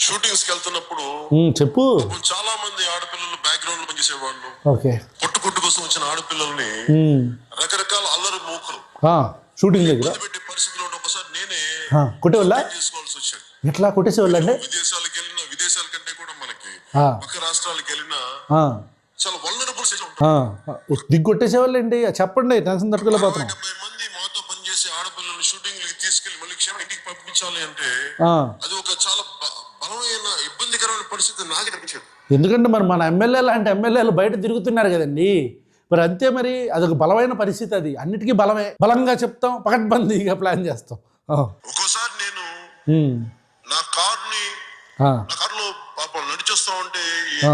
Shootings కి వెళ్తున్నప్పుడు చెప్పు. చాలా మంది ఆడపిల్లలు బ్యాక్గ్రౌండ్ లో పనిచేసేవాళ్ళు. ఓకే. పొట్టు కోసం వచ్చిన ఆడపిల్లల్ని రకరకాల అల్లరి మూకలు షూటింగ్ దగ్గర పెట్టే పరిస్థితిలో ఒకసారి నేనే కొట్టేవాళ్ళ చేసుకోవాల్సి వచ్చాడు. ఎట్లా కొట్టేసేవాళ్ళు అండి? విదేశాలకు వెళ్ళిన విదేశాల కంటే కూడా మనకి పక్క రాష్ట్రాలకు వెళ్ళిన చాలా వల్నరబుల్ దిగ్గొట్టేసేవాళ్ళు ఏంటి చెప్పండి, టెన్షన్ తట్టుకోలేకపోతున్నాం. 70 మంది మాతో పనిచేసే ఆడపిల్లలు షూటింగ్ తీసుకెళ్లి మళ్ళీ క్షేమ ఇంటికి పంపించాలి అంటే అది ఒక చాలా బలమైన ఇబ్బందికరమైన పరిస్థితి నాకు అనిపించింది. ఎందుకంటే మరి మన ఎమ్మెల్యే లాంటి ఎమ్మెల్యేలు బయట తిరుగుతున్నారు కదండి, మరి అంతే. మరి అదొక బలమైన పరిస్థితి, అది అన్నిటికీ బలమే. బలంగా చెప్తాం, పకడ్బందీగా ప్లాన్ చేస్తాం. ఒక్కోసారి నేను నా కారులో పాపం నడిచొస్తా ఉంటే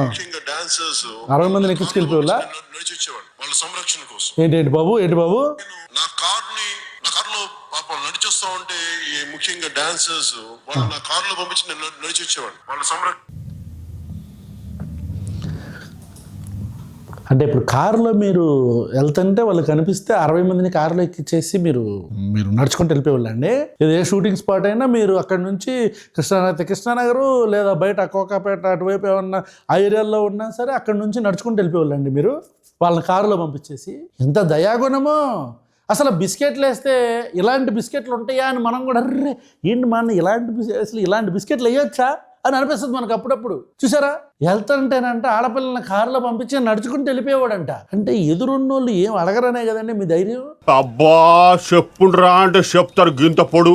ముఖ్యంగా డాన్సర్స్ 60 మందిని ఎక్కించుకెళ్ళిపోవాలా నడిచి వచ్చేవాడు వాళ్ళ సంరక్షణ కోసం. ఏంటి బాబు నా కారులో పాపం నడిచొస్తా ఉంటే ముఖ్యంగా డాన్సర్స్ వాళ్ళు నా కారులో పంపించి నడిచి వచ్చేవాడు వాళ్ళ సంరక్షణ. అంటే ఇప్పుడు కారులో మీరు వెళ్తుంటే వాళ్ళు కనిపిస్తే 60 మందిని కారులో ఎక్కిచ్చేసి మీరు నడుచుకుంటూ వెళ్ళిపోయేవాళ్ళండి. ఇది ఏ షూటింగ్ స్పాట్ అయినా మీరు అక్కడ నుంచి కృష్ణానగరు లేదా బయట కోకాపేట అటువైపు ఏమన్నా ఆ ఏరియాలో ఉన్నా సరే అక్కడ నుంచి నడుచుకుంటూ వెళ్ళిపోయేవాళ్ళండి మీరు, వాళ్ళని కారులో పంపించేసి. ఎంత దయాగుణమో అసలు. బిస్కెట్లు వేస్తే ఇలాంటి బిస్కెట్లు ఉంటాయా అని మనం కూడా అర్రే ఏంటి మన ఇలాంటి బిస్కెట్లు వేయొచ్చా అని అనిపిస్తుంది మనకు అప్పుడప్పుడు. చూసారా, వెళ్తాంటేనంట ఆడపిల్లల్ని కారులో పంపించి నడుచుకుంటూ వెళ్ళిపోయేవాడంట. అంటే ఎదురున్నోళ్ళు ఏం అడగరనే కదండి మీ ధైర్యం. అబ్బా చెప్పుండ్రా అంటే చెప్తారు గింత పొడు.